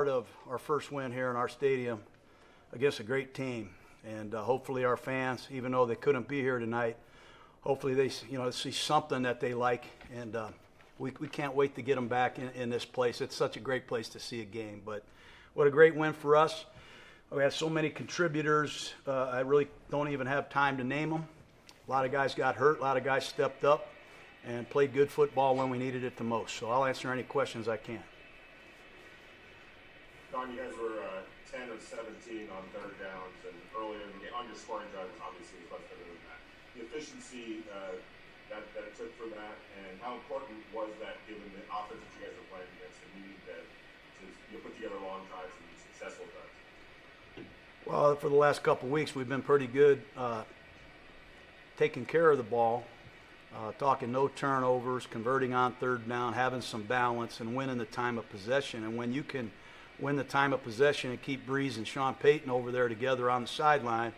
Of our first win here in our stadium against a great team, and hopefully our fans, even though they couldn't be here tonight, hopefully they see something that they like, and we can't wait to get them back in this place. It's such a great place to see a game. But what a great win for us. We had so many contributors, I really don't even have time to name them. A lot of guys got hurt, a lot of guys stepped up and played good football when we needed it the most. So I'll answer any questions I can. Don, you guys were 10 of 17 on third downs, and earlier in the game, on your scoring drive, obviously was much better than that. The efficiency that it took for that, and how important was that given the offense that you guys were playing against, and needing to put together long drives and successful drives? Well, for the last couple of weeks, we've been pretty good taking care of the ball, talking no turnovers, converting on third down, having some balance, and winning the time of possession. And when you can win the time of possession and keep Breeze and Sean Payton over there together on the sideline,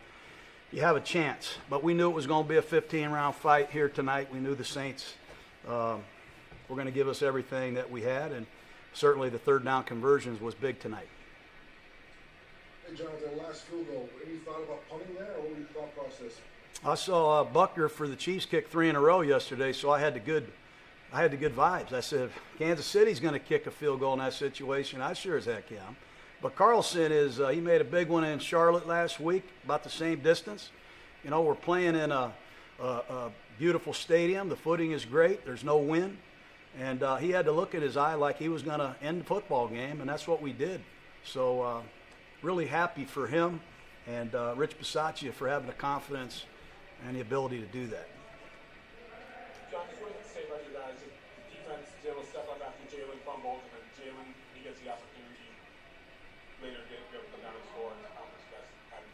you have a chance. But we knew it was going to be a 15-round fight here tonight. We knew the Saints were going to give us everything that we had, and certainly the third down conversions was big tonight. Hey, Jonathan, last field goal, any thought about punting there, or what was your thought process? I saw Buckner for the Chiefs kick 3 in a row yesterday, so I had the good vibes. I said, Kansas City's going to kick a field goal in that situation. I sure as heck am. But Carlson he made a big one in Charlotte last week, about the same distance. You know, we're playing in a beautiful stadium. The footing is great. There's no wind. And he had to look at his eye like he was going to end the football game, and that's what we did. So really happy for him and Rich Bisaccia for having the confidence and the ability to do that. John, just wanted to say about you guys, the defense was able to step up after Jalen fumbled, and then Jalen, he gets the opportunity later to be able to come down and score, and how much you guys had to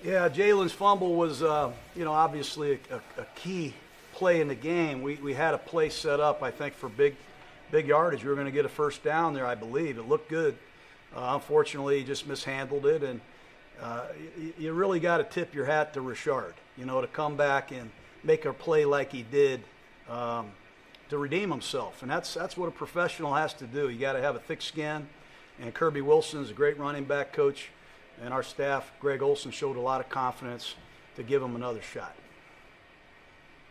do. Yeah, Jalen's fumble was, obviously a key play in the game. We had a play set up, I think, for big yardage. We were going to get a first down there, I believe. It looked good. Unfortunately, he just mishandled it, and you really got to tip your hat to Richard, to come back and make a play like he did to redeem himself. And that's what a professional has to do. You got to have a thick skin. And Kirby Wilson's a great running back coach. And our staff, Greg Olson, showed a lot of confidence to give him another shot.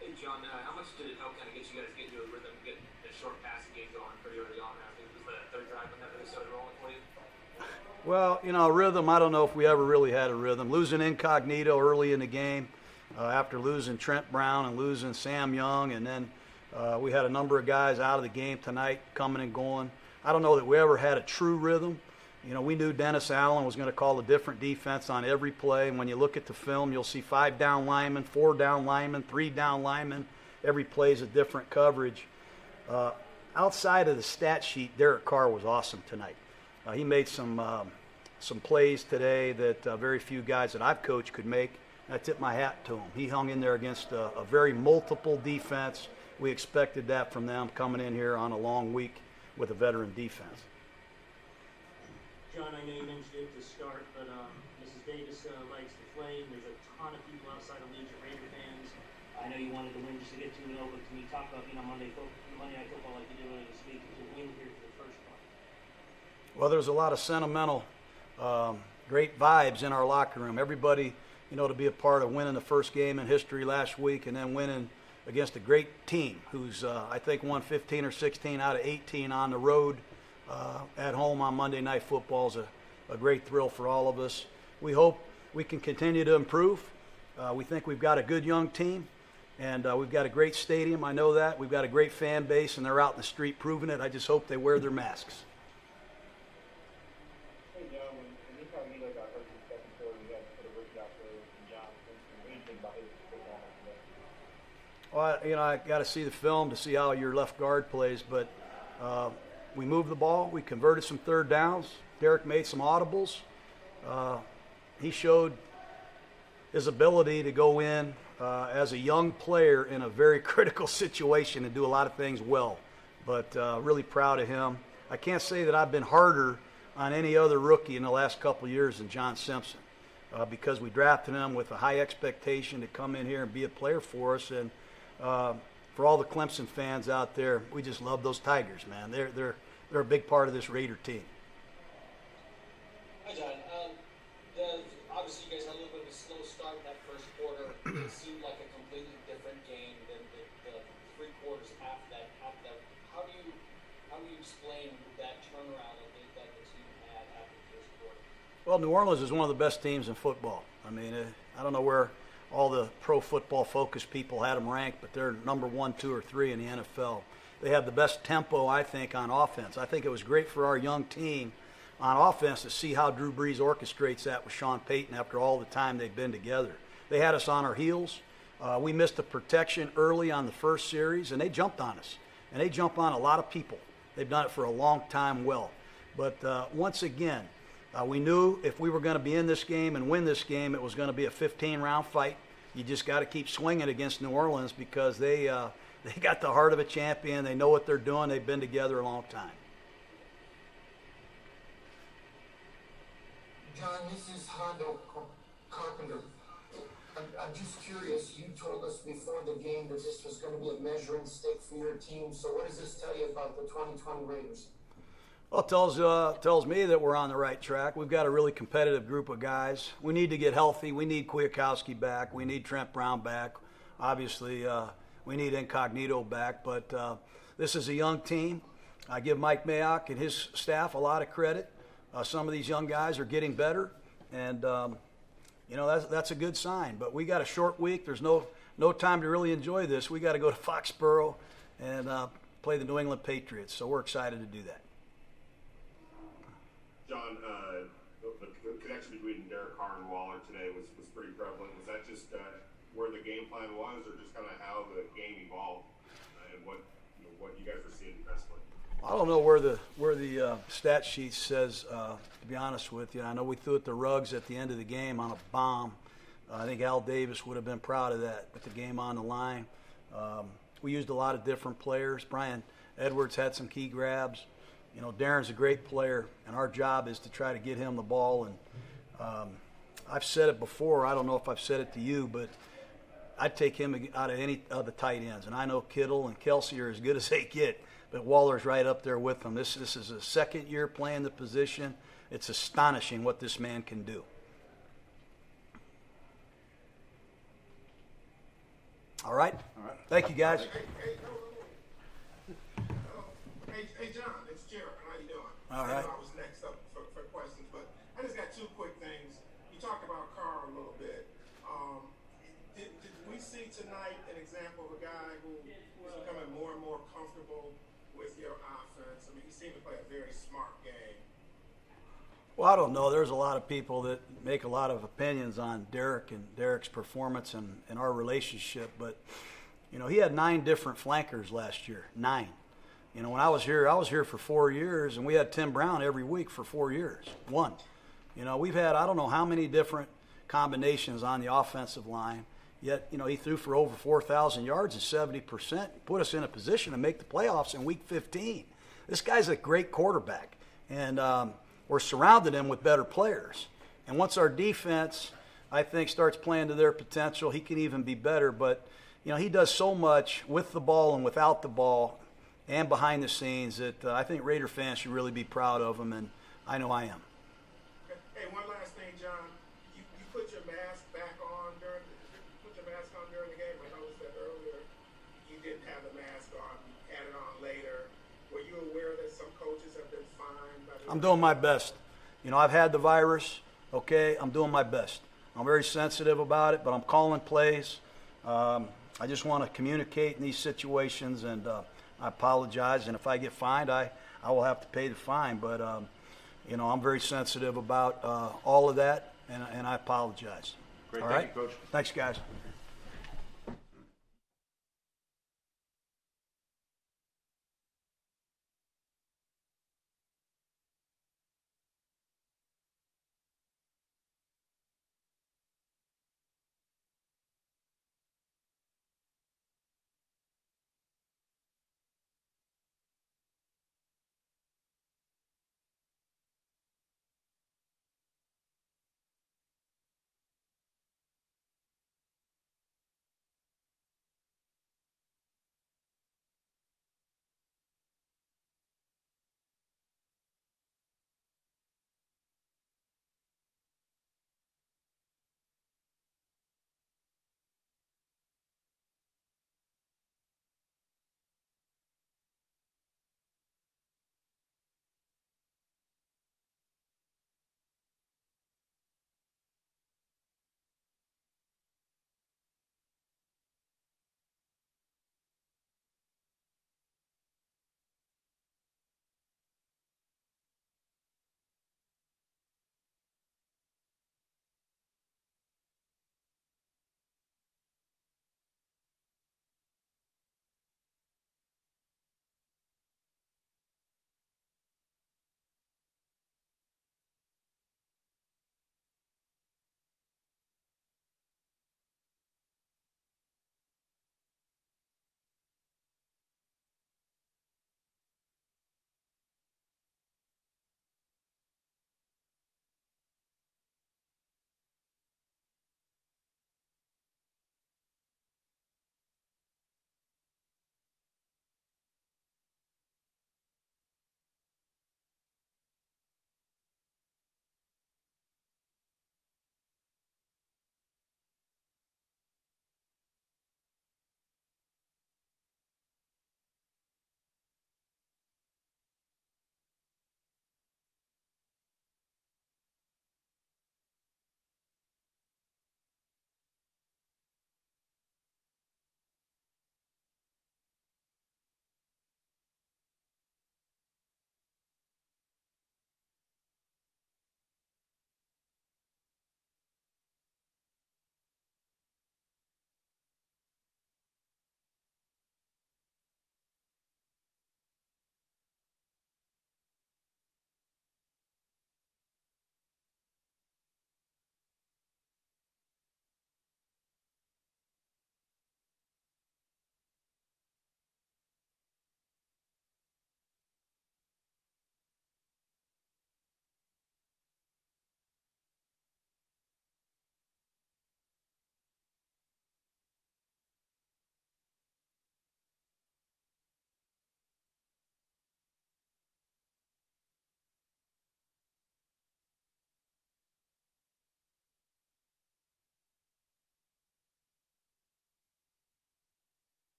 Hey, John, how much did it help kind of get you guys get into a rhythm, get a short passing game going pretty early on? I think it was the third drive when that really started rolling for you? Well, a rhythm, I don't know if we ever really had a rhythm. Losing Incognito early in the game, after losing Trent Brown and losing Sam Young, and then we had a number of guys out of the game tonight coming and going. I don't know that we ever had a true rhythm. We knew Dennis Allen was going to call a different defense on every play, and when you look at the film, you'll see 5 down linemen, 4 down linemen, 3 down linemen. Every play is a different coverage. Outside of the stat sheet, Derek Carr was awesome tonight. He made some plays today that very few guys that I've coached could make. I tip my hat to him. He hung in there against a very multiple defense. We expected that from them coming in here on a long week with a veteran defense. John, I know you mentioned it to start, but Mrs. Davis likes the Flame. There's a ton of people outside Allegiant Raider fans. I know you wanted to win just to get 2-0, but can you talk about Monday Night Football like you did earlier this week to win here for the first one? Well, there's a lot of sentimental, great vibes in our locker room. Everybody, to be a part of winning the first game in history last week and then winning against a great team who's, I think, won 15 or 16 out of 18 on the road at home on Monday Night Football is a great thrill for all of us. We hope we can continue to improve. We think we've got a good young team, and we've got a great stadium. I know that. We've got a great fan base, and they're out in the street proving it. I just hope they wear their masks. Hey, John, when Incognito got hurt in the second quarter, we had to put a rookie out there in John Simpson. What do you think about his performance today? Well, I got to see the film to see how your left guard plays, but we moved the ball. We converted some third downs. Derek made some audibles. He showed his ability to go in as a young player in a very critical situation and do a lot of things well. But really proud of him. I can't say that I've been harder on any other rookie in the last couple of years than John Simpson because we drafted him with a high expectation to come in here and be a player for us. And for all the Clemson fans out there, we just love those Tigers, man. They're a big part of this Raider team. Well, New Orleans is one of the best teams in football. I mean, I don't know where all the pro football focused people had them ranked, but they're number 1, 2, or 3 in the NFL. They have the best tempo, I think, on offense. I think it was great for our young team on offense to see how Drew Brees orchestrates that with Sean Payton after all the time they've been together. They had us on our heels. We missed a protection early on the first series, and they jumped on us. And they jump on a lot of people. They've done it for a long time well. But once again, we knew if we were going to be in this game and win this game, it was going to be a 15-round fight. You just got to keep swinging against New Orleans because they got the heart of a champion. They know what they're doing. They've been together a long time. John, this is Hondo Carpenter. I'm just curious. You told us before the game that this was going to be a measuring stick for your team. So what does this tell you about the 2020 Raiders? Well, it tells me that we're on the right track. We've got a really competitive group of guys. We need to get healthy. We need Kwiatkowski back. We need Trent Brown back. Obviously, we need Incognito back. But this is a young team. I give Mike Mayock and his staff a lot of credit. Some of these young guys are getting better, and that's a good sign. But we got a short week. There's no time to really enjoy this. We got to go to Foxborough and play the New England Patriots. So we're excited to do that. John, the connection between Derek Carr and Waller today was pretty prevalent. Was that just where the game plan was, or just kind of how the game evolved and what you guys were seeing defensively? I don't know where the stat sheet says. To be honest with you, I know we threw it to Ruggs at the end of the game on a bomb. I think Al Davis would have been proud of that with the game on the line. We used a lot of different players. Brian Edwards had some key grabs. Darren's a great player, and our job is to try to get him the ball. And I've said it before. I don't know if I've said it to you, but I'd take him out of any of the tight ends. And I know Kittle and Kelsey are as good as they get, but Waller's right up there with them. This is a second year playing the position. It's astonishing what this man can do. All right. Thank you, guys. Hey, John, it's Jared. How you doing? All right. I was next up for questions, but I just got 2 quick things. You talked about Carr a little bit. Did we see tonight an example of a guy who is becoming more and more comfortable with your offense? I mean, he seemed to play a very smart game. Well, I don't know. There's a lot of people that make a lot of opinions on Derek and Derek's performance and our relationship, but he had 9 different flankers last year. 9. When I was here for 4 years, and we had Tim Brown every week for 4 years. 1. We've had I don't know how many different combinations on the offensive line, yet, he threw for over 4,000 yards and 70%, put us in a position to make the playoffs in week 15. This guy's a great quarterback, and we're surrounding him with better players. And once our defense, I think, starts playing to their potential, he can even be better. But, he does so much with the ball and without the ball and behind the scenes that I think Raider fans should really be proud of him, and I know I am. Hey, one last thing, John. You put your mask back on during the game. I noticed that earlier. You didn't have the mask on. You had it on later. Were you aware that some coaches have been fined? I'm doing my best. I've had the virus. Okay, I'm doing my best. I'm very sensitive about it, but I'm calling plays. I just want to communicate in these situations, and I apologize, and if I get fined, I will have to pay the fine. But, I'm very sensitive about all of that, and I apologize. Great. All Thank right? you, Coach. Thanks, guys.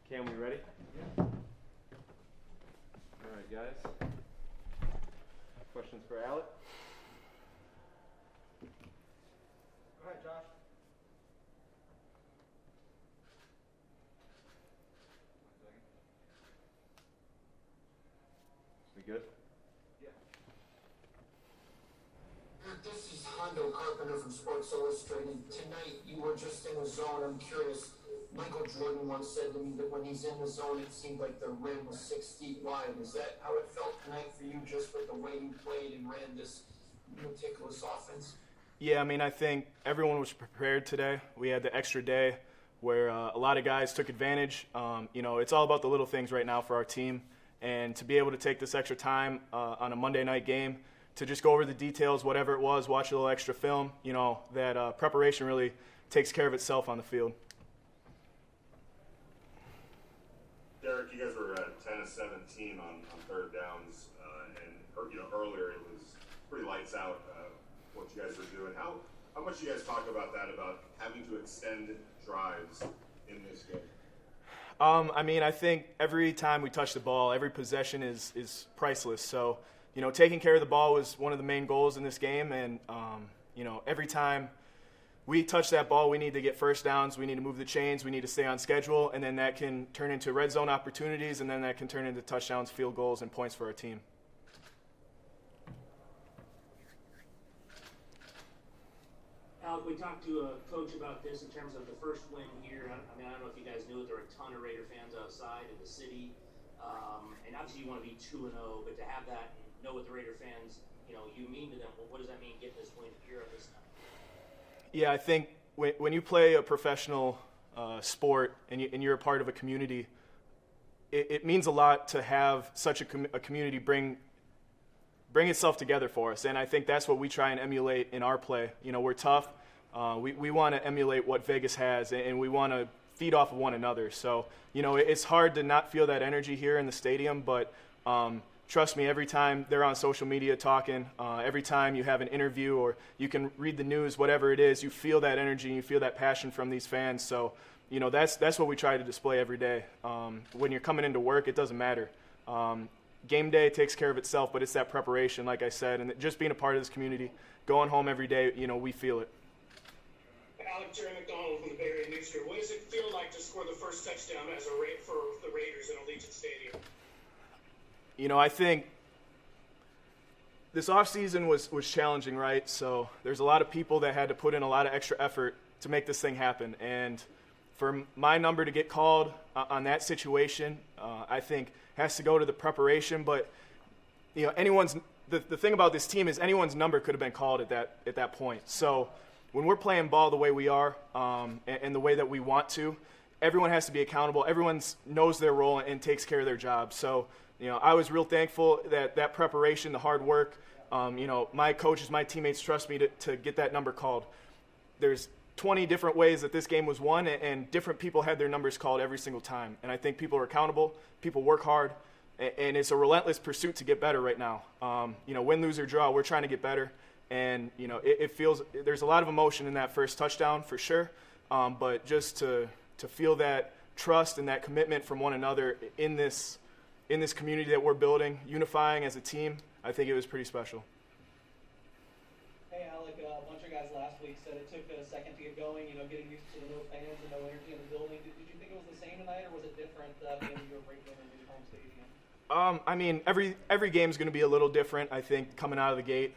Cam, we ready? Yeah. All right, guys. Questions for Alec? Go ahead, Josh. We good? This is Hondo Carpenter from Sports Illustrated. Tonight, you were just in the zone. I'm curious. Michael Jordan once said to me that when he's in the zone, it seemed like the rim was 6 feet wide. Is that how it felt tonight for you, just with the way you played and ran this meticulous offense? Yeah, I mean, I think everyone was prepared today. We had the extra day where a lot of guys took advantage. It's all about the little things right now for our team. And to be able to take this extra time on a Monday night game to just go over the details, whatever it was, watch a little extra film, that preparation really takes care of itself on the field. Derek, you guys were 10 of 17 on third downs, and earlier it was pretty lights out what you guys were doing. How much do you guys talk about that, about having to extend drives in this game? I think every time we touch the ball, every possession is priceless. So, taking care of the ball was one of the main goals in this game. And, every time we touch that ball, we need to get first downs. We need to move the chains. We need to stay on schedule. And then that can turn into red zone opportunities. And then that can turn into touchdowns, field goals, and points for our team. Alec, we talked to a coach about this in terms of the first win here. I don't know if you guys knew it. There were a ton of Raider fans outside in the city. And obviously you want to be 2-0, but to have that and know what the Raider fans, you mean to them, well, what does that mean getting this win here at this time? Yeah, I think when you play a professional sport and you're a part of a community, it means a lot to have such a community bring itself together for us. And I think that's what we try and emulate in our play. We're tough. We want to emulate what Vegas has, and we want to feed off of one another. So, it's hard to not feel that energy here in the stadium, but trust me, every time they're on social media talking, every time you have an interview or you can read the news, whatever it is, you feel that energy and you feel that passion from these fans. So, that's what we try to display every day. When you're coming into work, it doesn't matter. Game day takes care of itself, but it's that preparation, like I said, and just being a part of this community, going home every day, we feel it. Alec, Jerry McDonald from the Bay Area News here. What does it feel like to score the first touchdown for the Raiders in Allegiant Stadium? I think this offseason was challenging, right? So there's a lot of people that had to put in a lot of extra effort to make this thing happen. And for my number to get called on that situation, I think has to go to the preparation. But the thing about this team is anyone's number could have been called at that point. So when we're playing ball the way we are and the way that we want to, everyone has to be accountable. Everyone knows their role and takes care of their job. So I was real thankful that preparation, the hard work, my coaches, my teammates trust me to get that number called. There's 20 different ways that this game was won, and different people had their numbers called every single time. And I think people are accountable, people work hard, and it's a relentless pursuit to get better right now. Win, lose, or draw, we're trying to get better. And, it feels there's a lot of emotion in that first touchdown for sure, but just to feel that trust and that commitment from one another in this community that we're building, unifying as a team, I think it was pretty special. Hey, Alec, a bunch of guys last week said it took a second to get going, getting used to the no fans and no energy in the building. Did you think it was the same tonight, or was it different being your break in a new home stadium? Every game's going to be a little different, I think, coming out of the gate.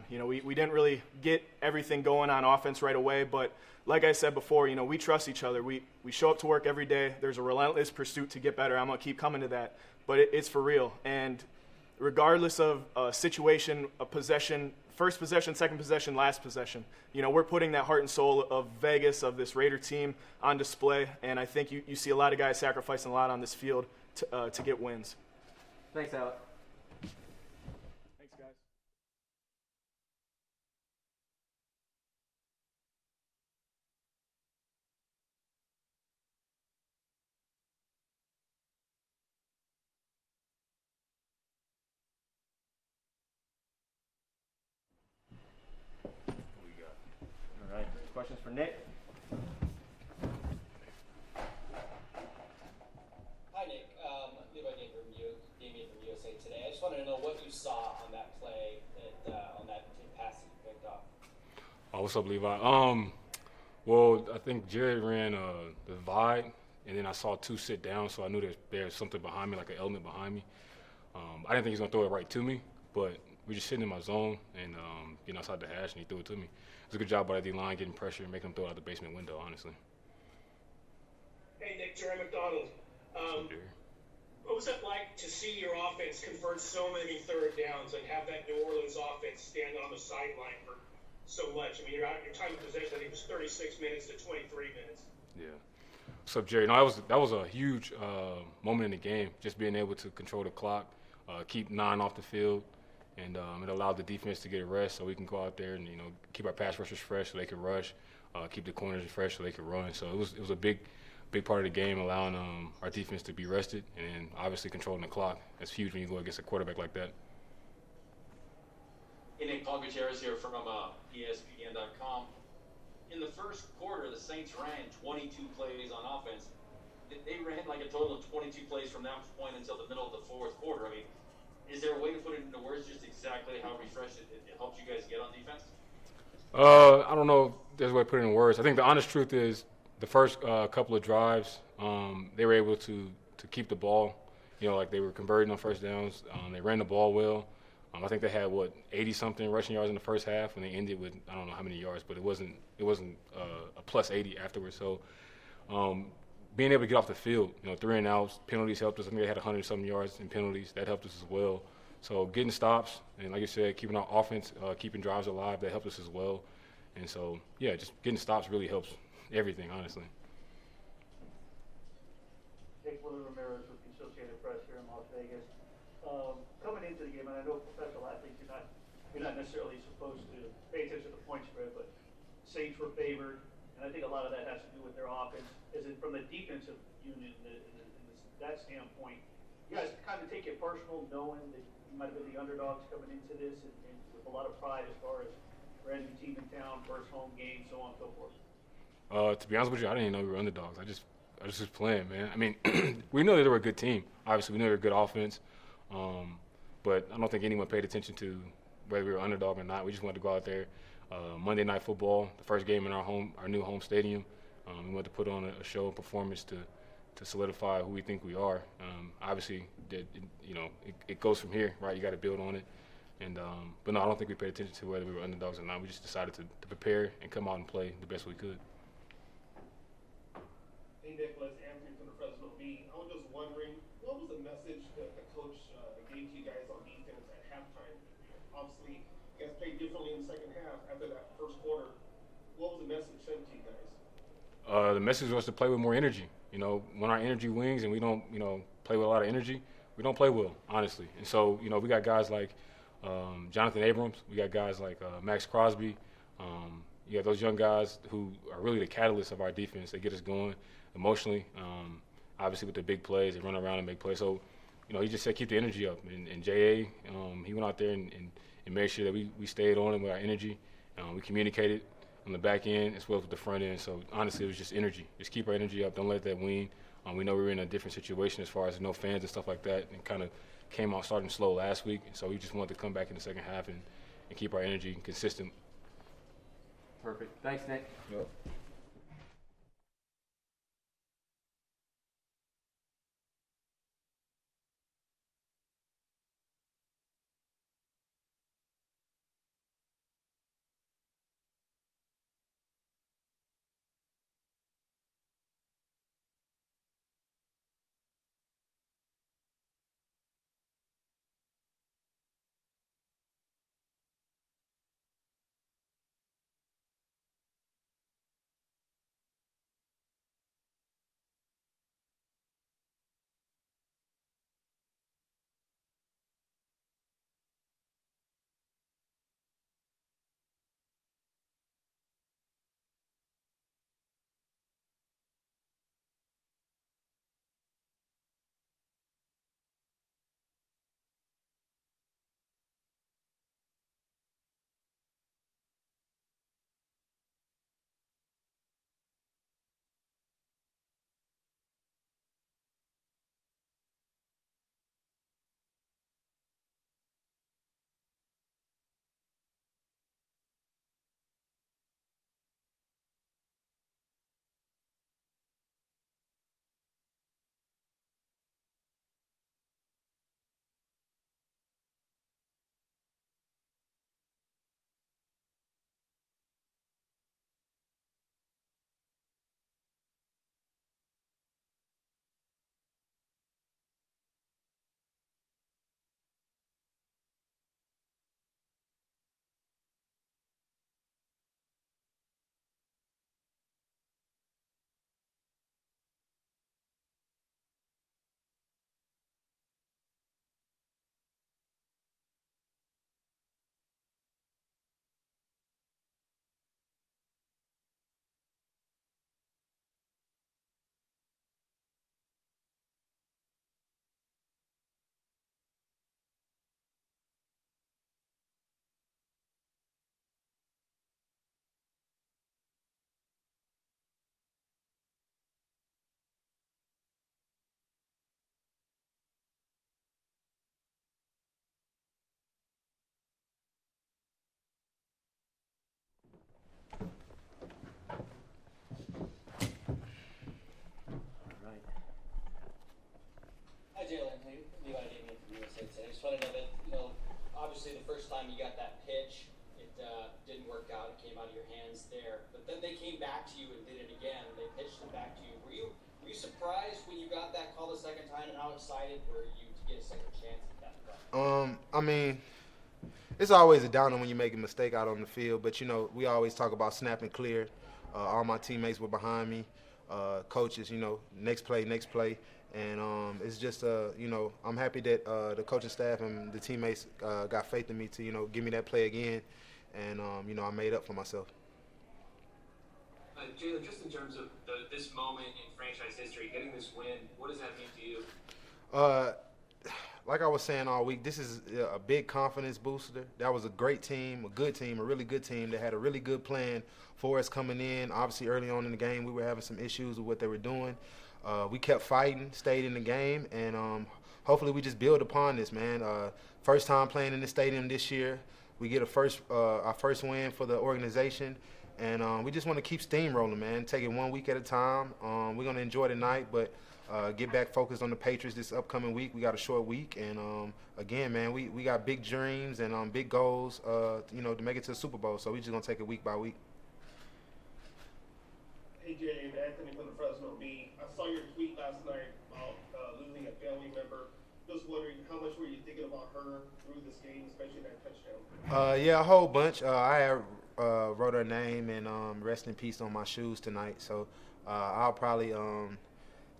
We didn't really get everything going on offense right away, but like I said before, we trust each other. We show up to work every day. There's a relentless pursuit to get better. I'm going to keep coming to that, but it's for real. And regardless of a situation, a possession, first possession, second possession, last possession, we're putting that heart and soul of Vegas, of this Raider team on display, and I think you see a lot of guys sacrificing a lot on this field to get wins. Thanks, Alec. Thanks, guys. All right, questions for Nick? Levi gave me from USA Today. I just wanted to know what you saw on that play, on that pass that you picked off. Oh, what's up, Levi? Well, I think Jared ran the Vide, and then I saw two sit down, so I knew there's something behind me, like an element behind me. I didn't think he was going to throw it right to me, but we just sitting in my zone and getting outside the hash, and he threw it to me. It was a good job by the D-line, getting pressure and making him throw it out the basement window, honestly. Hey, Nick, Jerry McDonald. What was it like to see your offense convert so many third downs and have that New Orleans offense stand on the sideline for so much? I mean, your time of possession, I think, was 36 minutes to 23 minutes. Yeah. What's up, Jerry? No, that was a huge moment in the game, just being able to control the clock, keep 9 off the field, and it allowed the defense to get a rest so we can go out there and keep our pass rushers fresh so they can rush, keep the corners fresh so they can run. So it was a big part of the game, allowing our defense to be rested and obviously controlling the clock. That's huge when you go against a quarterback like that. Hey, Nick, Paul Gutierrez here from ESPN.com. In the first quarter, the Saints ran 22 plays on offense. They ran like a total of 22 plays from that point until the middle of the fourth quarter. I mean, is there a way to put it into words just exactly how refreshed it helps you guys get on defense? I don't know if there's a way to put it in words. I think the honest truth is the first couple of drives, they were able to keep the ball. Like they were converting on first downs. They ran the ball well. I think they had 80-something rushing yards in the first half, and they ended with I don't know how many yards, but it wasn't a plus 80 afterwards. So being able to get off the field, 3 and outs, penalties helped us. I think they had 100-something yards in penalties. That helped us as well. So getting stops and like you said, keeping our offense, keeping drives alive, that helped us as well. And so yeah, just getting stops really helps everything, honestly. Jake Ramirez with the Associated Press here in Las Vegas. Coming into the game, and I know professional athletes, you're not necessarily supposed to pay attention to the point spread, but Saints were favored, and I think a lot of that has to do with their offense. Is it from the defensive unit, that standpoint, you guys kind of take it personal, knowing that you might have been the underdogs coming into this, and with a lot of pride as far as brand new team in town, first home game, so on and so forth? To be honest with you, I didn't even know we were underdogs. I just was playing, man. I mean, we know that they were a good team. Obviously, we know they're a good offense. But I don't think anyone paid attention to whether we were underdog or not. We just wanted to go out there. Monday Night Football, the first game in our new home stadium. We wanted to put on a show and performance to solidify who we think we are. Obviously, it goes from here, right? You got to build on it. But no, I don't think we paid attention to whether we were underdogs or not. We just decided to prepare and come out and play the best we could. Hey, Nicholas, Anthony from the Fresno Bee. I was just wondering, what was the message that the coach gave to you guys on defense at halftime? Obviously, you guys played differently in the second half after that first quarter. What was the message sent to you guys? The message was to play with more energy. When our energy wings and we don't, play with a lot of energy, we don't play well, honestly. And so, we got guys like Jonathan Abrams. We got guys like Max Crosby. You got those young guys who are really the catalyst of our defense. They get us going emotionally. Obviously, with the big plays, they run around and make plays. So, he just said keep the energy up. And J.A., he went out there and made sure that we stayed on him with our energy. We communicated on the back end as well as with the front end. So, honestly, it was just energy. Just keep our energy up. Don't let that wane. We know we were in a different situation as far as no fans and stuff like that, and kind of came out starting slow last week. So we just wanted to come back in the second half and keep our energy consistent. Perfect. Thanks, Nick. Yep. want to know that, obviously the first time you got that pitch, it didn't work out. It came out of your hands there. But then they came back to you and did it again. They pitched it back to you. Were you surprised when you got that call the second time, and how excited were you to get a second chance at that play? I mean, it's always a downer when you make a mistake out on the field, but, we always talk about snap and clear. All my teammates were behind me, coaches, next play. And it's just, I'm happy that the coaching staff and the teammates got faith in me to, give me that play again. And, I made up for myself. Jalen, just in terms of this moment in franchise history, getting this win, what does that mean to you? Like I was saying all week, this is a big confidence booster. That was a great team, a good team, a really good team that had a really good plan for us coming in. Obviously, early on in the game, we were having some issues with what they were doing. We kept fighting, stayed in the game, and hopefully we just build upon this, man. First time playing in the stadium this year. We get our first win for the organization, and we just want to keep steamrolling, man. Take it 1 week at a time. We're going to enjoy the night, but get back focused on the Patriots this upcoming week. We got a short week, and again, man, we got big dreams and big goals, to make it to the Super Bowl. So we just gonna take it week by week. Hey Jay, Anthony from the Fresno Bee. I saw your tweet last night about losing a family member. Just wondering, how much were you thinking about her through this game, especially that touchdown? Yeah, a whole bunch. I wrote her name and rest in peace on my shoes tonight. So I'll probably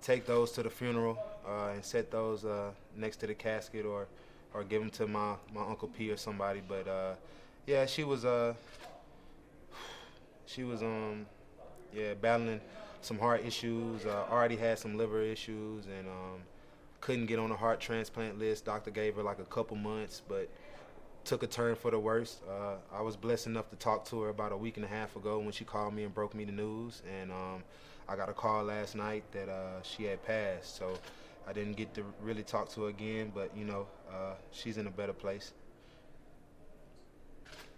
take those to the funeral and set those next to the casket or give them to my Uncle P or somebody. But yeah, she was battling some heart issues. Already had some liver issues and couldn't get on the heart transplant list. Doctor gave her like a couple months, but took a turn for the worst. I was blessed enough to talk to her about a week and a half ago when she called me and broke me the news, and I got a call last night that she had passed. So I didn't get to really talk to her again, but she's in a better place.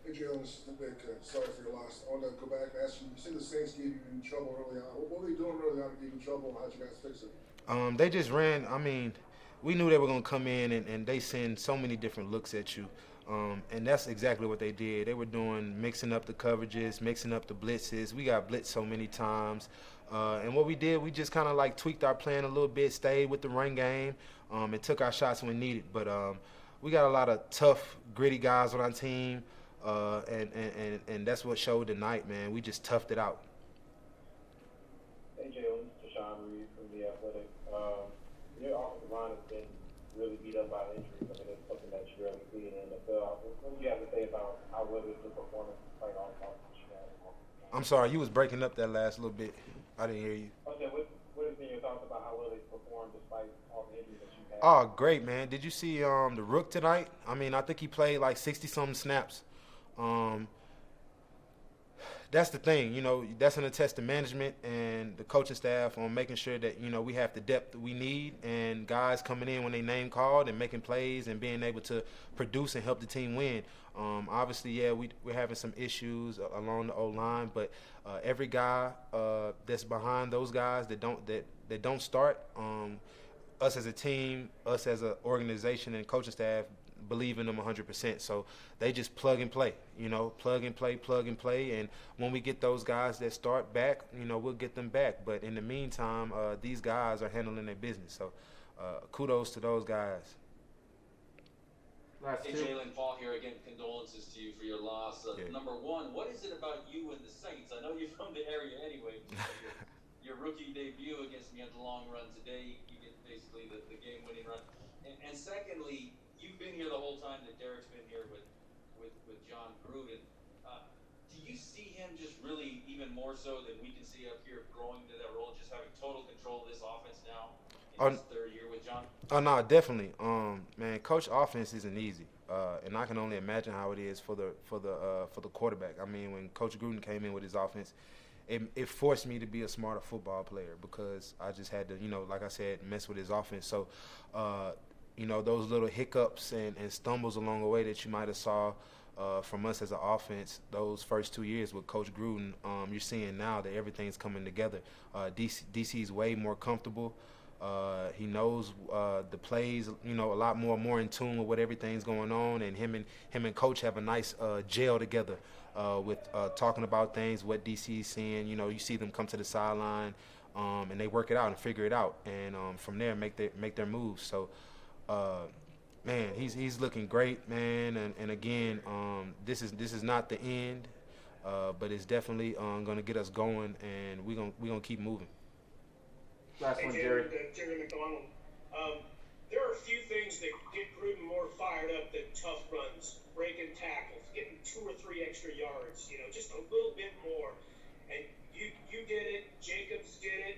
Hey Jalen, this is the big sorry for your loss. I want to go back and ask you, you said the Saints gave you trouble early on. What were they doing early on to give you trouble, and how'd you guys fix it? They just ran. I mean, we knew they were going to come in and they send so many different looks at you. And that's exactly what they did. They were mixing up the coverages, mixing up the blitzes. We got blitzed so many times. And what we did, we just kind of like tweaked our plan a little bit, stayed with the run game, and took our shots when needed. But we got a lot of tough, gritty guys on our team, and that's what showed tonight, man. We just toughed it out. Hey, Jalen, Deshaun Reed from The Athletic. Your offensive line has been really beat up by injuries. I mean, it's something that you rarely see in the NFL. What do you have to say about how well this performance played on offense? I'm sorry, you was breaking up that last little bit. I didn't hear you. Okay, what has been your thoughts about how well they performed despite all the injuries that you had? Oh, great, man. Did you see the Rook tonight? I mean, I think he played like 60-something snaps. That's the thing, that's an attest to management and the coaching staff on making sure that, we have the depth that we need and guys coming in when they name called and making plays and being able to produce and help the team win. Obviously, yeah, we're having some issues along the O-line, but every guy that's behind those guys that don't start, us as a team, us as an organization and coaching staff believe in them 100%. So they just plug and play, plug and play. And when we get those guys that start back, we'll get them back. But in the meantime, these guys are handling their business. So kudos to those guys. Hey, Jalen, Paul here again. Condolences to you for your loss. Yeah. Number one, what is it about you and the Saints? I know you're from the area anyway. Your rookie debut against me at the long run today, you get basically the game-winning run. And secondly, you've been here the whole time that Derek's been here with John Gruden. Do you see him just really even more so than we can see up here growing to that role, just having total control of this offense now in his third year with John? Oh, no, definitely. Man, coach offense isn't easy, and I can only imagine how it is for the quarterback. I mean, when Coach Gruden came in with his offense, it forced me to be a smarter football player because I just had to, like I said, mess with his offense. So, those little hiccups and stumbles along the way that you might have saw from us as an offense those first 2 years with Coach Gruden, you're seeing now that everything's coming together. DC's way more comfortable. He knows the plays, a lot more in tune with what everything's going on, and him and coach have a nice gel together with talking about things, what DC's seeing. You see them come to the sideline, and they work it out and figure it out, and from there make their moves. So, man, he's looking great, man. And again, this is not the end, but it's definitely going to get us going, and we're gonna keep moving. Last one, Hey, Jerry. Terry McDonald. There are a few things that get Gruden more fired up than tough runs, breaking tackles, getting 2 or 3 extra yards, just a little bit more. And you did it, Jacobs did it.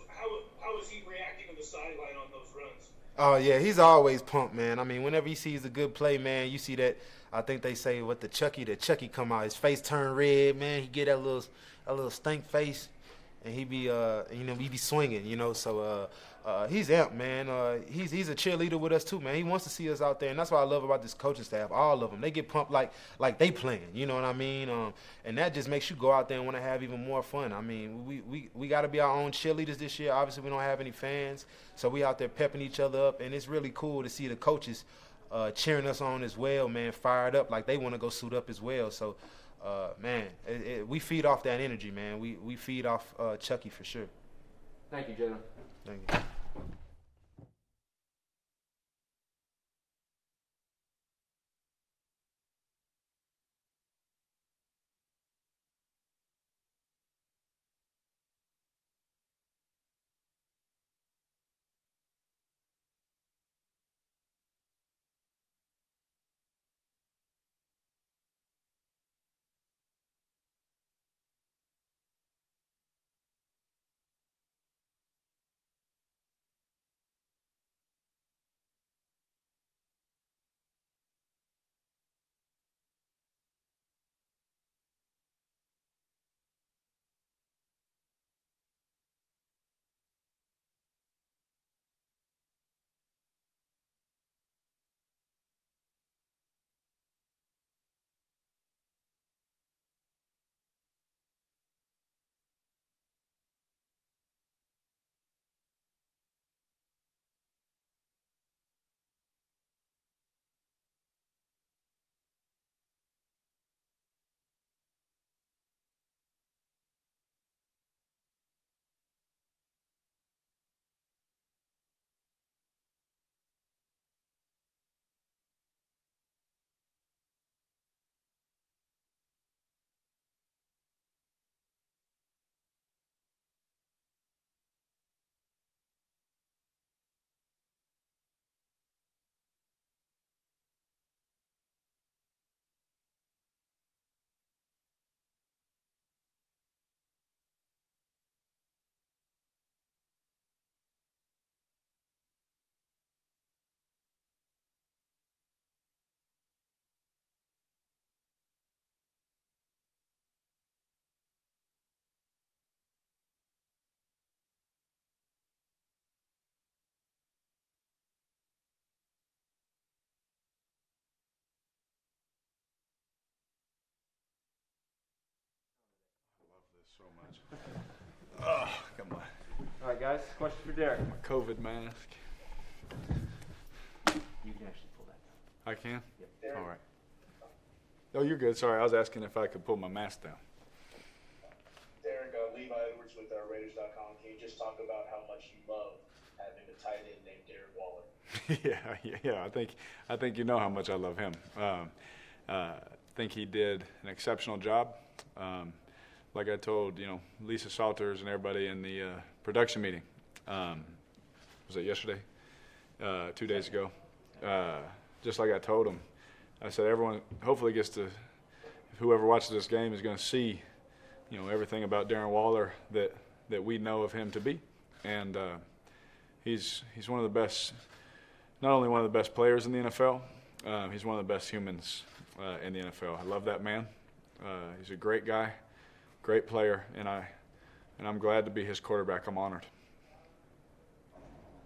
How was he reacting on the sideline on those runs? Oh, yeah, he's always pumped, man. I mean, whenever he sees a good play, man, you see that. I think they say what the Chucky come out, his face turn red, man. He get that little stink face. And he be, he be swinging, So he's amped, man. He's a cheerleader with us too, man. He wants to see us out there, and that's what I love about this coaching staff. All of them, they get pumped like they playing. You know what I mean? And that just makes you go out there and want to have even more fun. I mean, we got to be our own cheerleaders this year. Obviously, we don't have any fans, so we out there pepping each other up, and it's really cool to see the coaches cheering us on as well, man. Fired up like they want to go suit up as well. So. Man, we feed off that energy, man. We feed off Chucky for sure. Thank you, gentlemen. Thank you. So much. Oh, come on. All right, guys. Question for Darren. My COVID mask. You can actually pull that down. I can? Yep. All right. Oh, you're good. Sorry, I was asking if I could pull my mask down. Derek, Levi Edwards with Raiders.com. Can you just talk about how much you love having a tight end named Darren Waller? Yeah. I think you know how much I love him. I think he did an exceptional job. Like I told, Lisa Salters and everybody in the production meeting, was it yesterday? 2 days ago. Just like I told them, I said everyone hopefully gets to, whoever watches this game is going to see, everything about Darren Waller that we know of him to be. And he's one of the best, not only one of the best players in the NFL, he's one of the best humans in the NFL. I love that man. He's a great guy. Great player, and I'm glad to be his quarterback. I'm honored.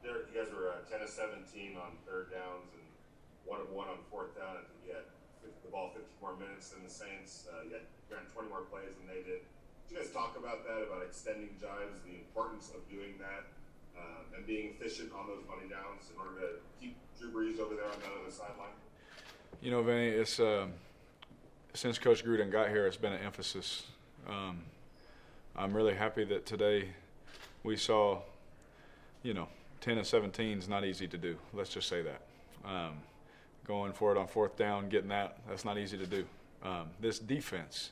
Derek, you guys were 10 of 17 on third downs and 1 of 1 on fourth down. I think you had the ball 50 more minutes than the Saints. You ran 20 more plays than they did. Did you guys talk about that, about extending drives, the importance of doing that and being efficient on those money downs in order to keep Drew Brees over there on the other sideline? You know, Vinny, it's since Coach Gruden got here, it's been an emphasis. I'm really happy that today we saw, 10 and 17 is not easy to do. Let's just say that. Going for it on fourth down, getting that's not easy to do. This defense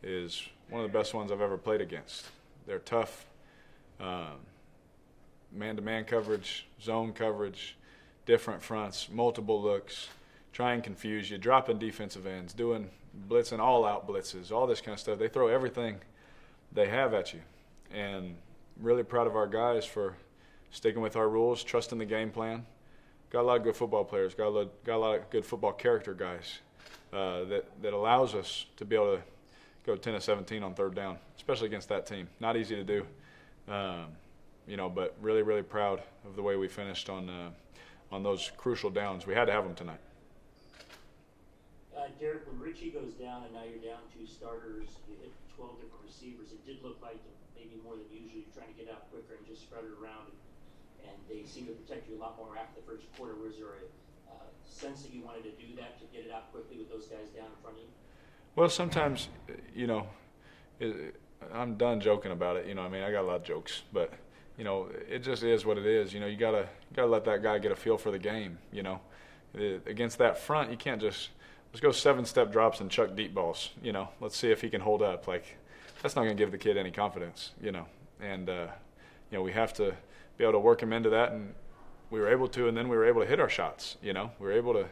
is one of the best ones I've ever played against. They're tough. Man-to-man coverage, zone coverage, different fronts, multiple looks, try and confuse you, dropping defensive ends, doing blitzing, all-out blitzes, all this kind of stuff. They throw everything they have at you. And really proud of our guys for sticking with our rules, trusting the game plan. Got a lot of good football players, got a lot of good football character guys that allows us to be able to go 10 of 17 on third down, especially against that team. Not easy to do, but really, really proud of the way we finished on those crucial downs. We had to have them tonight. Derek, when Richie goes down and now you're down 2 starters, you hit 12 different receivers, it did look like maybe more than usual you're trying to get out quicker and just spread it around, and they seem to protect you a lot more after the first quarter. Was there a sense that you wanted to do that, to get it out quickly with those guys down in front of you? Well, sometimes, I'm done joking about it. I got a lot of jokes, but it just is what it is. You gotta let that guy get a feel for the game. Against that front, you can't just let's go 7-step drops and chuck deep balls. Let's see if he can hold up. That's not gonna give the kid any confidence. And we have to be able to work him into that, and we were able to, and then we were able to hit our shots. We were able to.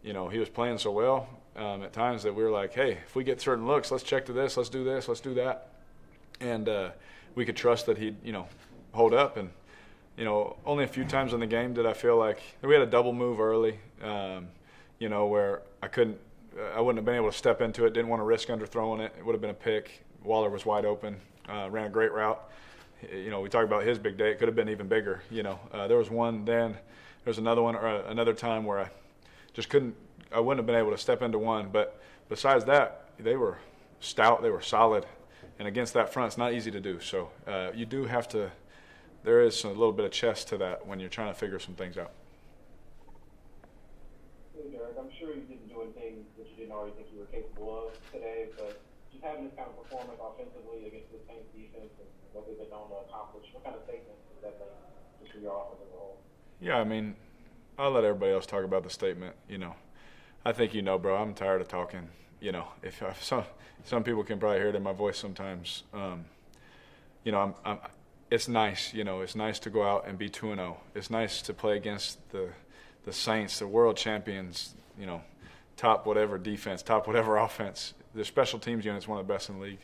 He was playing so well at times that we were like, hey, if we get certain looks, let's check to this, let's do that. And we could trust that he'd, hold up. And, only a few times in the game did I feel like we had a double move early, where I wouldn't have been able to step into it, didn't want to risk underthrowing it. It would have been a pick. Waller was wide open, ran a great route. We talk about his big day. It could have been even bigger. There was one then. There was another one, or another time where I just couldn't. I wouldn't have been able to step into one. But besides that, they were stout. They were solid. And against that front, it's not easy to do. So you do have to. There is a little bit of chess to that when you're trying to figure some things out. Hey, Derek, I'm sure you didn't do anything that you didn't already think you were capable of today, but just having this kind of performance offensively against the Saints defense and what they've been known to accomplish, what kind of statement does that make just for your offense as a whole? Yeah, I'll let everybody else talk about the statement. I think bro, I'm tired of talking. If some people can probably hear it in my voice sometimes. It's nice. It's nice to go out and be 2-0. It's nice to play against the Saints, the world champions. Top whatever defense, top whatever offense. The special teams unit's one of the best in the league,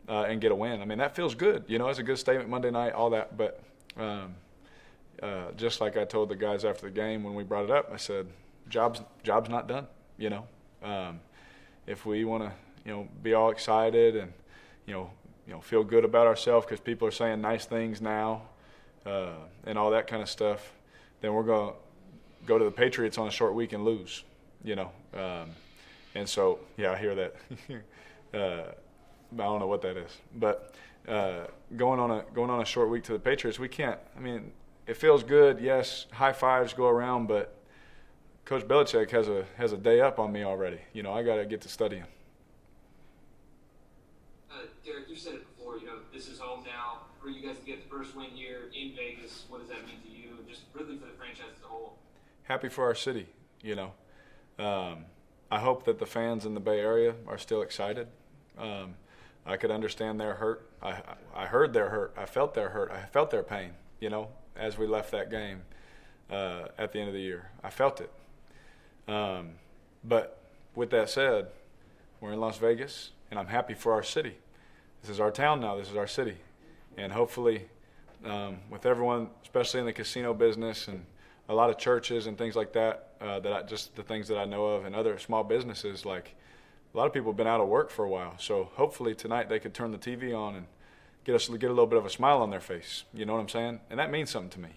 and get a win. That feels good. It's a good statement Monday night, all that. But just like I told the guys after the game when we brought it up, I said, job's not done. If we want to, be all excited and, feel good about ourselves because people are saying nice things now, and all that kind of stuff, then we're going to go to the Patriots on a short week and lose, and so, yeah, I hear that. I don't know what that is, but going on a short week to the Patriots, we can't. It feels good, yes. High fives go around, but Coach Belichick has a day up on me already. I got to get to studying. Derek, you said it before. This is home now. For you guys to get the first win here in Vegas, what does that mean to you? And just really for the franchise as a whole. Happy for our city. I hope that the fans in the Bay Area are still excited. I could understand their hurt. I heard their hurt. I felt their hurt. I felt their pain. As we left that game at the end of the year, I felt it. But with that said, we're in Las Vegas, and I'm happy for our city. This is our town now. This is our city. And hopefully with everyone, especially in the casino business and a lot of churches and things like that, the things that I know of, and other small businesses, like a lot of people have been out of work for a while. So hopefully tonight they could turn the TV on and get a little bit of a smile on their face. You know what I'm saying? And that means something to me.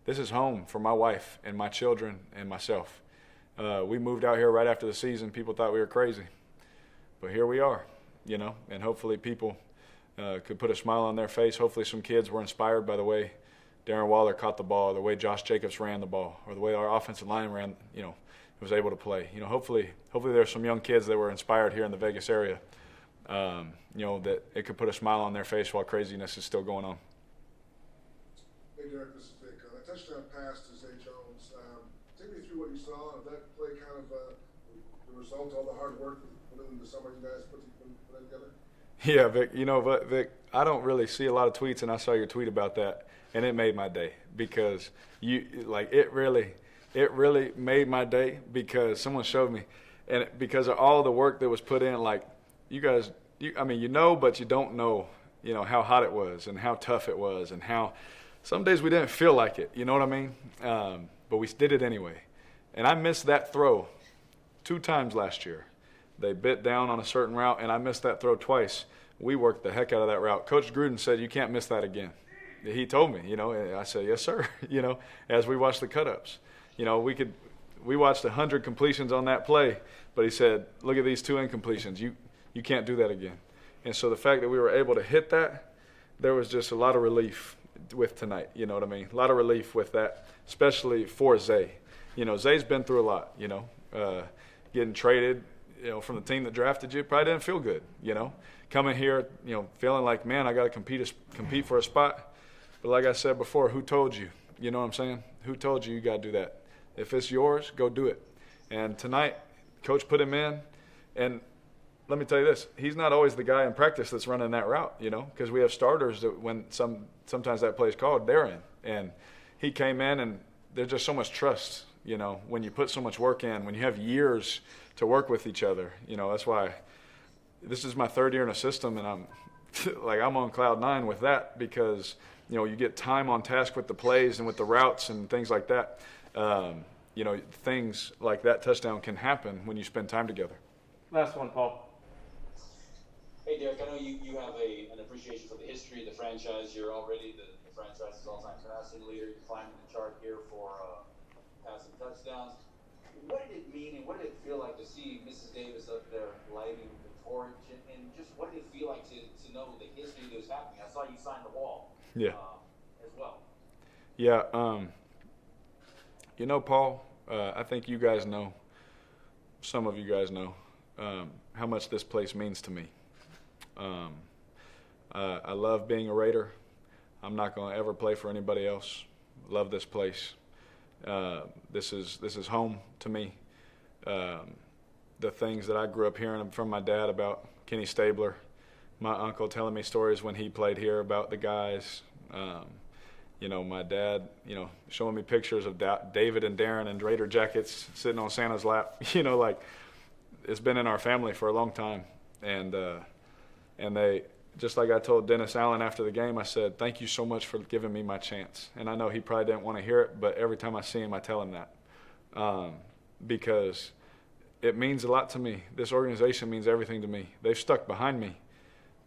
This is home for my wife and my children and myself. We moved out here right after the season. People thought we were crazy. But here we are, and hopefully people could put a smile on their face. Hopefully some kids were inspired by the way Darren Waller caught the ball, or the way Josh Jacobs ran the ball, or the way our offensive line ran, was able to play. Hopefully there's some young kids that were inspired here in the Vegas area, that it could put a smile on their face while craziness is still going on. Hey, Derek, this is Vic. That touchdown pass to Zay Jones. Take me through what you saw of that play, kind of the result of all the hard work within the summer you guys put together. Yeah, Vic, Vic, I don't really see a lot of tweets, and I saw your tweet about that, and it made my day because it really made my day because someone showed me, and because of all the work that was put in, you guys, but you don't know, how hot it was and how tough it was and how some days we didn't feel like it, you know what I mean? But we did it anyway. And I missed that throw 2 times last year. They bit down on a certain route, and I missed that throw twice. We worked the heck out of that route. Coach Gruden said, you can't miss that again. He told me, and I said, yes, sir, as we watched the cut-ups. We watched 100 completions on that play, but he said, look at these 2 incompletions. You can't do that again. And so the fact that we were able to hit that, there was just a lot of relief with tonight, you know what I mean? A lot of relief with that, especially for Zay. Zay's been through a lot, getting traded, from the team that drafted you, probably didn't feel good, Coming here, feeling like, man, I got to compete for a spot. But like I said before, who told you? You know what I'm saying? Who told you got to do that? If it's yours, go do it. And tonight, Coach put him in, and let me tell you this, he's not always the guy in practice that's running that route, because we have starters that when sometimes that play is called, they're in. And he came in, and there's just so much trust, when you put so much work in, when you have years to work with each other. That's why this is my 3rd year in a system, and I'm on cloud 9 with that because, you get time on task with the plays and with the routes and things like that. Things like that touchdown can happen when you spend time together. Last one, Paul. Hey, Derek, I know you have an appreciation for the history of the franchise. You're already the franchise's all-time passing leader. You're climbing the chart here for passing touchdowns. What did it mean and what did it feel like to see Mrs. Davis up there lighting the torch? And just what did it feel like to know the history that was happening? I saw you sign the wall as well. Yeah. Paul, I think you guys know, some of you guys know, how much this place means to me. I love being a Raider. I'm not going to ever play for anybody else. Love this place. This is home to me. The things that I grew up hearing from my dad about Kenny Stabler, my uncle telling me stories when he played here about the guys. My dad, showing me pictures of David and Darren in Raider jackets sitting on Santa's lap. It's been in our family for a long time. And they, just like I told Dennis Allen after the game, I said, thank you so much for giving me my chance. And I know he probably didn't want to hear it, but every time I see him, I tell him that. Because it means a lot to me. This organization means everything to me. They've stuck behind me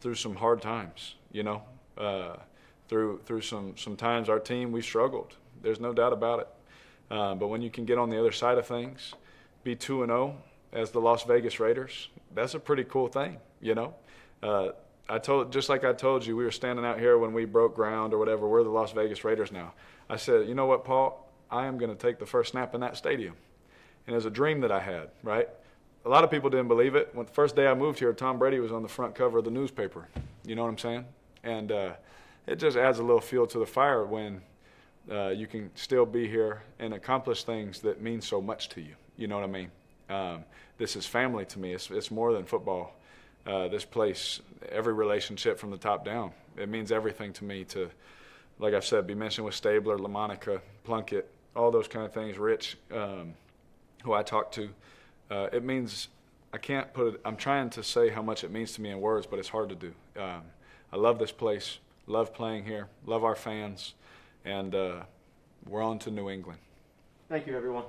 through some hard times, through some times our team, we struggled. There's no doubt about it. But when you can get on the other side of things, be 2-0 as the Las Vegas Raiders, that's a pretty cool thing, just like I told you, we were standing out here when we broke ground or whatever, we're the Las Vegas Raiders now. I said, you know what, Paul, I am going to take the first snap in that stadium. And it was a dream that I had, right? A lot of people didn't believe it. When the first day I moved here, Tom Brady was on the front cover of the newspaper. You know what I'm saying? And it just adds a little fuel to the fire when you can still be here and accomplish things that mean so much to you. You know what I mean? This is family to me. It's more than football. This place, every relationship from the top down, it means everything to me to, like I've said, be mentioned with Stabler, LaMonica, Plunkett, all those kind of things, Rich, who I talk to. It means, I can't put it, I'm trying to say how much it means to me in words, but it's hard to do. I love this place, love playing here, love our fans, and we're on to New England. Thank you, everyone.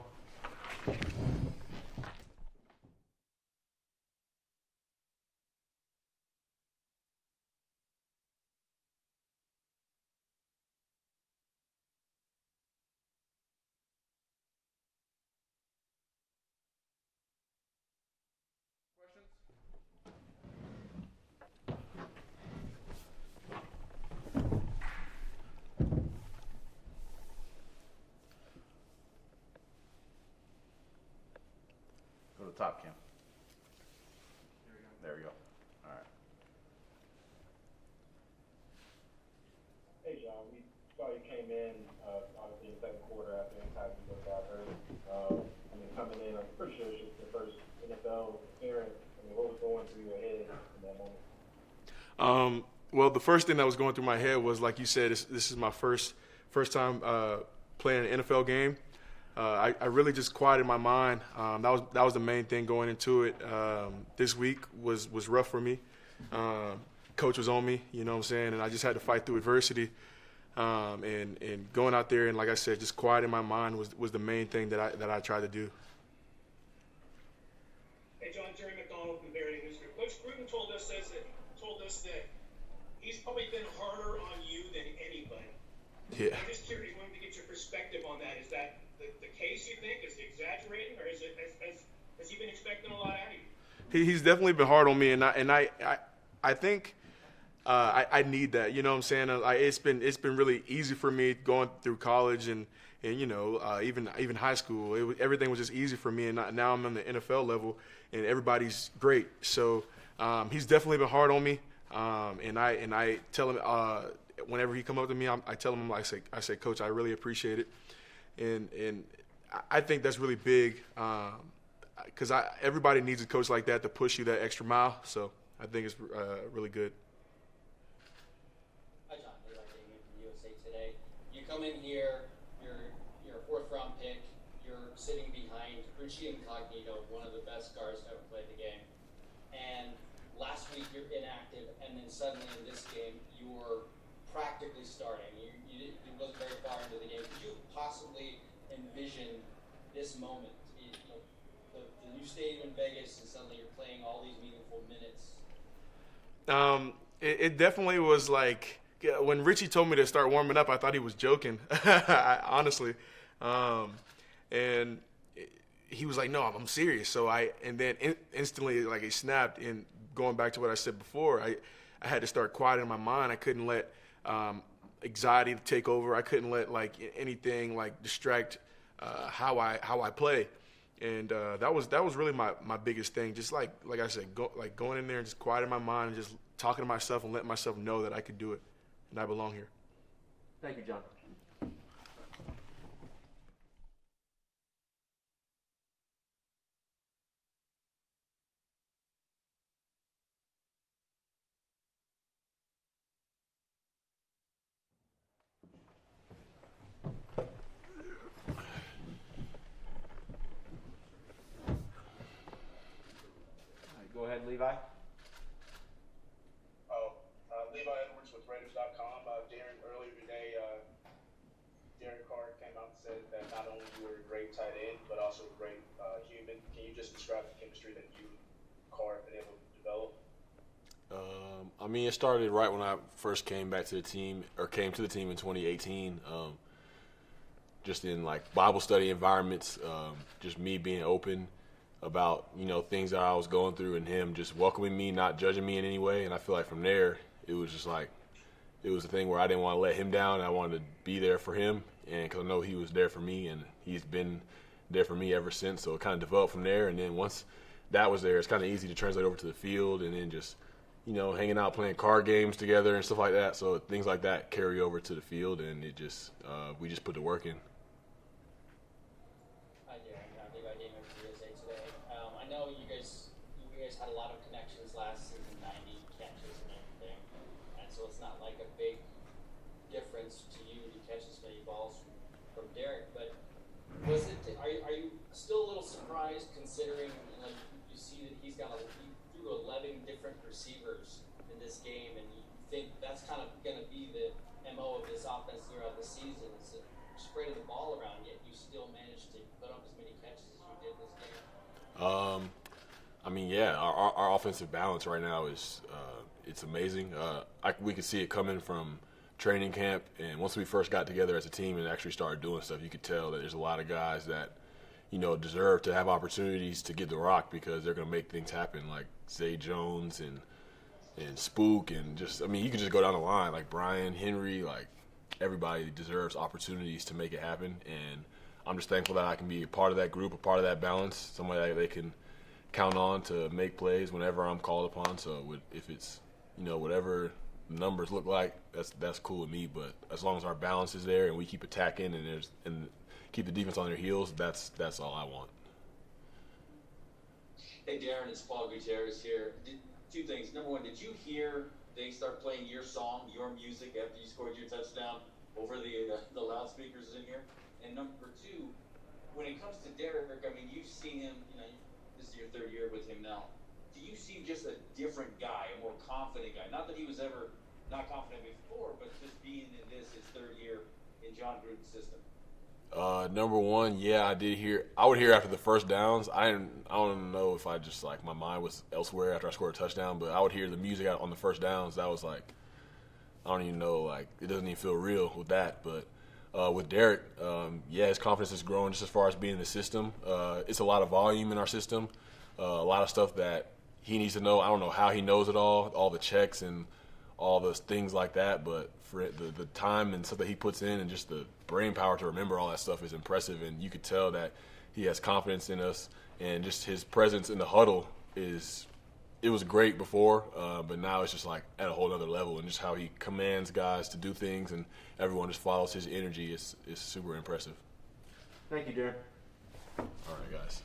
top, Kim. There we go. All right. Hey, John, we saw you came in, obviously in the second quarter after Ingold got hurt. Coming in, I'm pretty sure it's just the first NFL appearance. What was going through your head in that moment? Well, the first thing that was going through my head was, like you said, this is my first time playing an NFL game. I really just quieted my mind. That was the main thing going into it. This week was rough for me. Coach was on me, you know what I'm saying, and I just had to fight through adversity. And going out there and, like I said, just quieting my mind was the main thing that I tried to do. Hey, John, Darren from Barry Newspaper. Coach Gruden told us that he's probably been harder on you than anybody. Yeah. I'm just curious, wanted to get your perspective on that. Is that the case, you think? Is he exaggerating, or has he been expecting a lot out of you? He's definitely been hard on me, and I think I need that. You know what I'm saying? It's been really easy for me going through college and even high school. Everything was just easy for me, and now I'm on the NFL level, and everybody's great. So he's definitely been hard on me, and I tell him whenever he come up to me, I tell him, I say, Coach, I really appreciate it, and I think that's really big because everybody needs a coach like that to push you that extra mile. So I think it's really good. Hi, John. Hey, Damien from USA Today. You come in here, you're a fourth-round pick. You're sitting behind Richie Incognito, one of the best guards to ever play the game. And last week you're inactive, and then suddenly in this game you were practically starting. You wasn't very far into the game. Could you possibly envision this moment? The new stadium in Vegas, and suddenly you're playing all these meaningful minutes. It definitely was like when Richie told me to start warming up, I thought he was joking, honestly. And he was like, "No, I'm serious." So then instantly, like, he snapped. And going back to what I said before, I had to start quieting my mind. I couldn't let anxiety take over. I couldn't let anything distract how I play. And that was really my biggest thing. Just like I said, going in there and just quieting my mind and just talking to myself and letting myself know that I could do it and I belong here. Thank you, John. Go ahead, Levi. Levi Edwards with Raiders.com. Darren, earlier today, Darren Carr came out and said that not only you were a great tight end, but also a great human. Can you just describe the chemistry that you and Carr have been able to develop? It started right when I first came to the team in 2018. Just in Bible study environments, just me being open about things that I was going through, and him just welcoming me, not judging me in any way. And I feel like from there it was just it was a thing where I didn't want to let him down. I wanted to be there for him, and because I know he was there for me, and he's been there for me ever since. So it kind of developed from there, and then once that was there, it's kind of easy to translate over to the field, and then just hanging out, playing card games together and stuff like that. So things like that carry over to the field, and it just we just put the work in. I know you guys had a lot of connections last season, 90 catches and everything, and so it's not like a big difference to you to catch as many balls from Derek. But are you still a little surprised considering you see that he threw 11 different receivers in this game, and you think that's kind of going to be the MO of this offense throughout the season? Is spreading the ball around, yet you still managed to put up as many catches as you did in this game? Our offensive balance right now is it's amazing. We could see it coming from training camp, and once we first got together as a team and actually started doing stuff, you could tell that there's a lot of guys that deserve to have opportunities to get the rock because they're going to make things happen, like Zay Jones and Spook, and you could just go down the line, like Brian, Henry, everybody deserves opportunities to make it happen, and I'm just thankful that I can be a part of that group, a part of that balance, somebody that they can count on to make plays whenever I'm called upon. So if it's, whatever the numbers look like, that's cool with me. But as long as our balance is there and we keep attacking and keep the defense on their heels, that's all I want. Hey, Darren, it's Paul Gutierrez here. Two things. Number one, did you hear they start playing your song, your music, after you scored your touchdown over the loudspeakers in here? And number two, when it comes to Derek, I mean, you've seen him, this is your third year with him now. Do you see just a different guy, a more confident guy? Not that he was ever not confident before, but just being in his third year in John Gruden's system. Number one, yeah, I would hear after the first downs. I don't know if I just my mind was elsewhere after I scored a touchdown, but I would hear the music out on the first downs. That was I don't even know, it doesn't even feel real with that. But with Derek, his confidence is growing just as far as being in the system. It's a lot of volume in our system, a lot of stuff that he needs to know. I don't know how he knows it all the checks and all those things like that, but for the time and stuff that he puts in and just the brain power to remember all that stuff is impressive, and you could tell that he has confidence in us, and just his presence in the huddle it was great before, but now it's just at a whole other level, and just how he commands guys to do things and everyone just follows his energy is super impressive. Thank you, Darren. All right, guys.